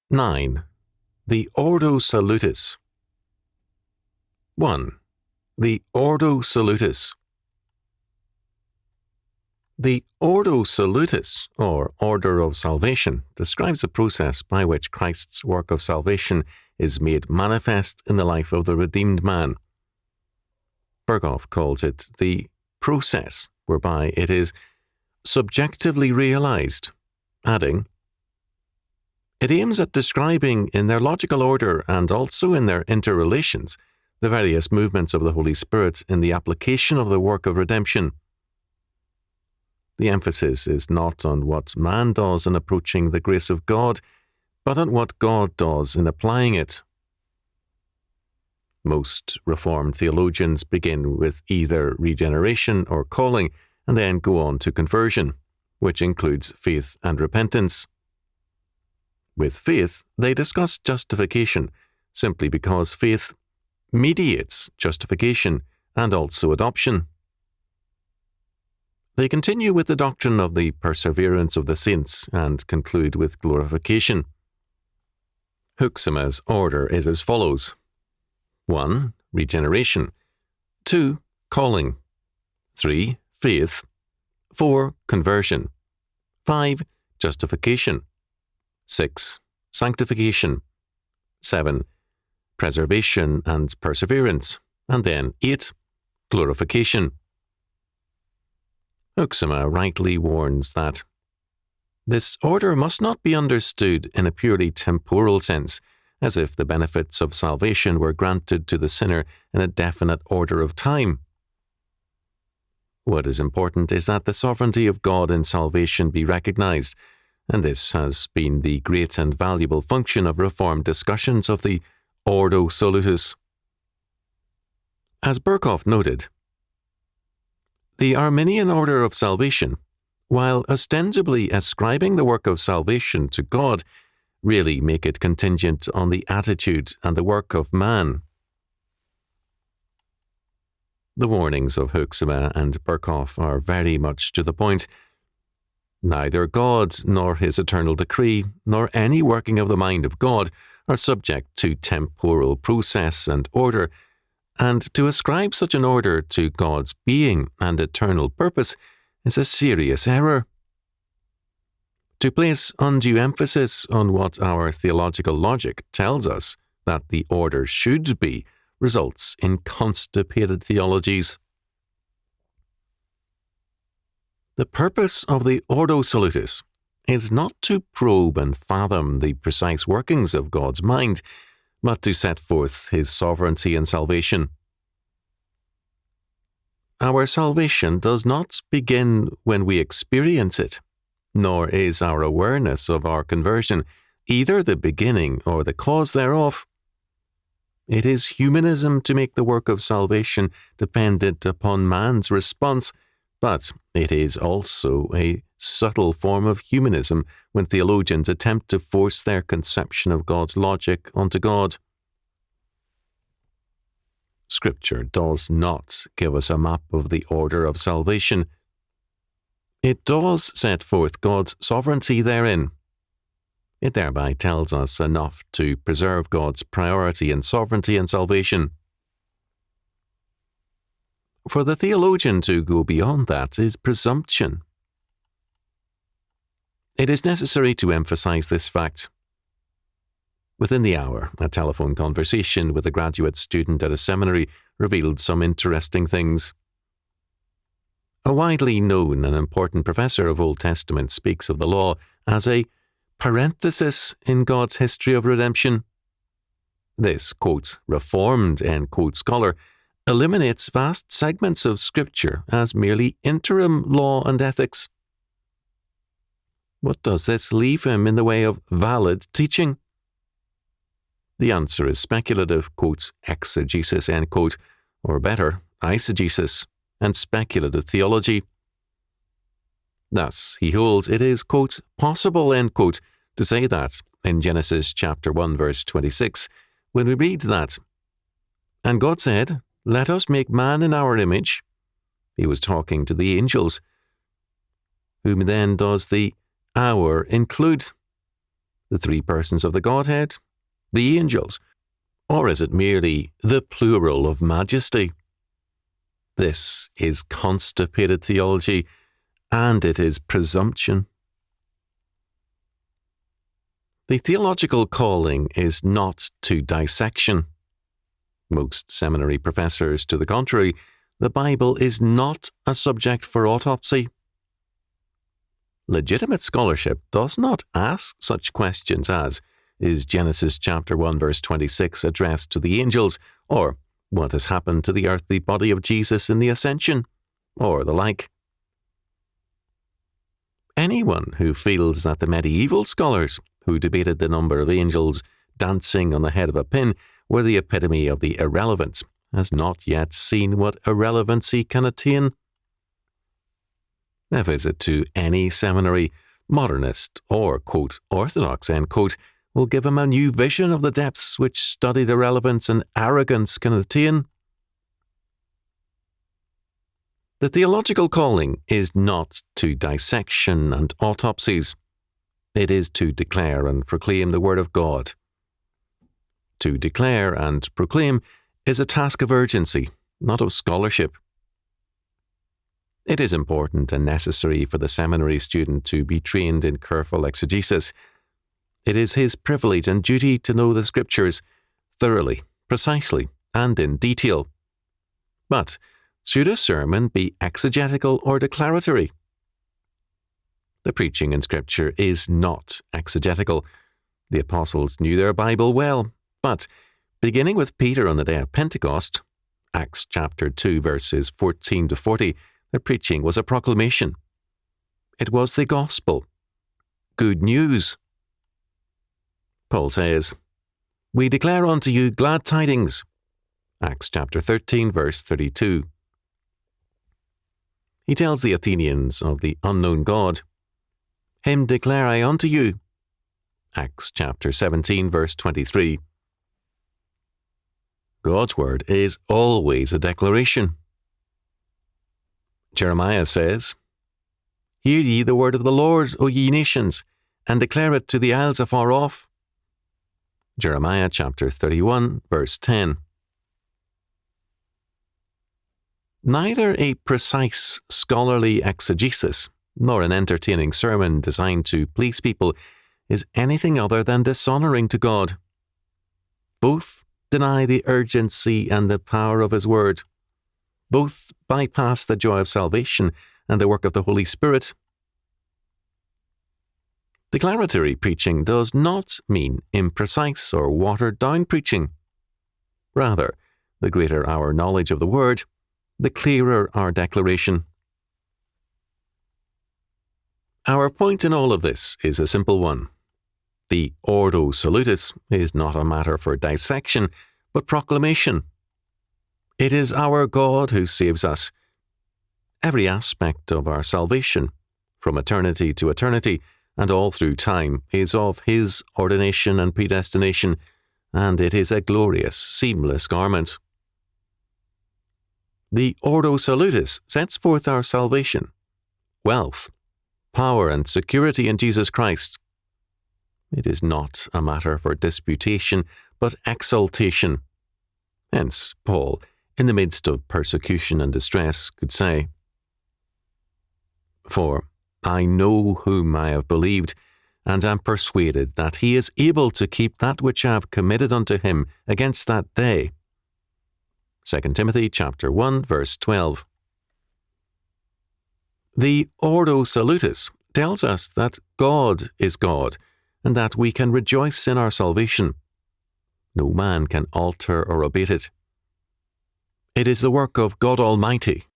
9. The Ordo Salutis. 1. The Ordo Salutis. The Ordo Salutis, or Order of Salvation, describes the process by which Christ's work of salvation is made manifest in the life of the redeemed man. Berkhoff calls it the process whereby it is subjectively realized, adding, "It aims at describing in their logical order and also in their interrelations the various movements of the Holy Spirit in the application of the work of redemption. The emphasis is not on what man does in approaching the grace of God, but on what God does in applying it." Most Reformed theologians begin with either regeneration or calling and then go on to conversion, which includes faith and repentance. With faith, they discuss justification, simply because faith mediates justification and also adoption. They continue with the doctrine of the perseverance of the saints and conclude with glorification. Hoeksema's order is as follows: 1. Regeneration. 2. Calling. 3. Faith. 4. Conversion. 5. Justification. 6. Sanctification. 7. Preservation and perseverance. And then 8. Glorification. Hoeksema rightly warns that this order must not be understood in a purely temporal sense, as if the benefits of salvation were granted to the sinner in a definite order of time. What is important is that the sovereignty of God in salvation be recognized, and this has been the great and valuable function of Reformed discussions of the Ordo Salutis. As Berkhoff noted, the Arminian order of salvation, while ostensibly ascribing the work of salvation to God, really make it contingent on the attitude and the work of man. The warnings of Hoeksema and Berkhoff are very much to the point. Neither God, nor his eternal decree, nor any working of the mind of God are subject to temporal process and order, and to ascribe such an order to God's being and eternal purpose is a serious error. To place undue emphasis on what our theological logic tells us that the order should be results in constipated theologies. The purpose of the Ordo Salutis is not to probe and fathom the precise workings of God's mind, but to set forth his sovereignty in salvation. Our salvation does not begin when we experience it, nor is our awareness of our conversion either the beginning or the cause thereof. It is humanism to make the work of salvation dependent upon man's response, but it is also a subtle form of humanism when theologians attempt to force their conception of God's logic onto God. Scripture does not give us a map of the order of salvation. It does set forth God's sovereignty therein. It thereby tells us enough to preserve God's priority and sovereignty in salvation. For the theologian to go beyond that is presumption. It is necessary to emphasize this fact. Within the hour, a telephone conversation with a graduate student at a seminary revealed some interesting things. A widely known and important professor of Old Testament speaks of the law as a parenthesis in God's history of redemption. This, quote, reformed, end quote, scholar eliminates vast segments of Scripture as merely interim law and ethics. What does this leave him in the way of valid teaching? The answer is speculative, quote, exegesis, end quote, or better, eisegesis, and speculative theology. Thus, he holds it is, quote, possible, end quote, to say that in Genesis chapter 1 verse 26, when we read that, "And God said, let us make man in our image," he was talking to the angels. Whom then does the our include? The three persons of the Godhead? The angels? Or is it merely the plural of majesty? This is constipated theology, and it is presumption. The theological calling is not to dissection. Most seminary professors to the contrary, the Bible is not a subject for autopsy. Legitimate scholarship does not ask such questions as, is Genesis chapter 1 verse 26 addressed to the angels, or what has happened to the earthly body of Jesus in the ascension, or the like. Anyone who feels that the medieval scholars who debated the number of angels dancing on the head of a pin were the epitome of the irrelevant has not yet seen what irrelevancy can attain. A visit to any seminary, modernist or, quote, orthodox, end quote, will give him a new vision of the depths which studied irrelevance and arrogance can attain. The theological calling is not to dissection and autopsies. It is to declare and proclaim the Word of God. To declare and proclaim is a task of urgency, not of scholarship. It is important and necessary for the seminary student to be trained in careful exegesis. It is his privilege and duty to know the Scriptures thoroughly, precisely, and in detail. But should a sermon be exegetical or declaratory? The preaching in Scripture is not exegetical. The apostles knew their Bible well, but beginning with Peter on the day of Pentecost, Acts chapter 2 verses 14 to 40, their preaching was a proclamation. It was the gospel. Good news. Paul says, "We declare unto you glad tidings." Acts chapter 13 verse 32. He tells the Athenians of the unknown God, "Him declare I unto you." Acts chapter 17 verse 23. God's word is always a declaration. Jeremiah says, "Hear ye the word of the Lord, O ye nations, and declare it to the isles afar off." Jeremiah chapter 31 verse 10. Neither a precise scholarly exegesis nor an entertaining sermon designed to please people is anything other than dishonoring to God. Both deny the urgency and the power of His Word. Both bypass the joy of salvation and the work of the Holy Spirit. Declaratory preaching does not mean imprecise or watered-down preaching. Rather, the greater our knowledge of the Word, the clearer our declaration. Our point in all of this is a simple one. The Ordo Salutis is not a matter for dissection, but proclamation. It is our God who saves us. Every aspect of our salvation, from eternity to eternity, and all through time, is of His ordination and predestination, and it is a glorious, seamless garment. The Ordo Salutis sets forth our salvation, wealth, power and security in Jesus Christ. It is not a matter for disputation, but exaltation. Hence, Paul, in the midst of persecution and distress, could say, "For I know whom I have believed, and am persuaded that He is able to keep that which I have committed unto Him against that day." 2 Timothy chapter 1 verse 12. The Ordo Salutis tells us that God is God, and that we can rejoice in our salvation. No man can alter or abate it. It is the work of God Almighty,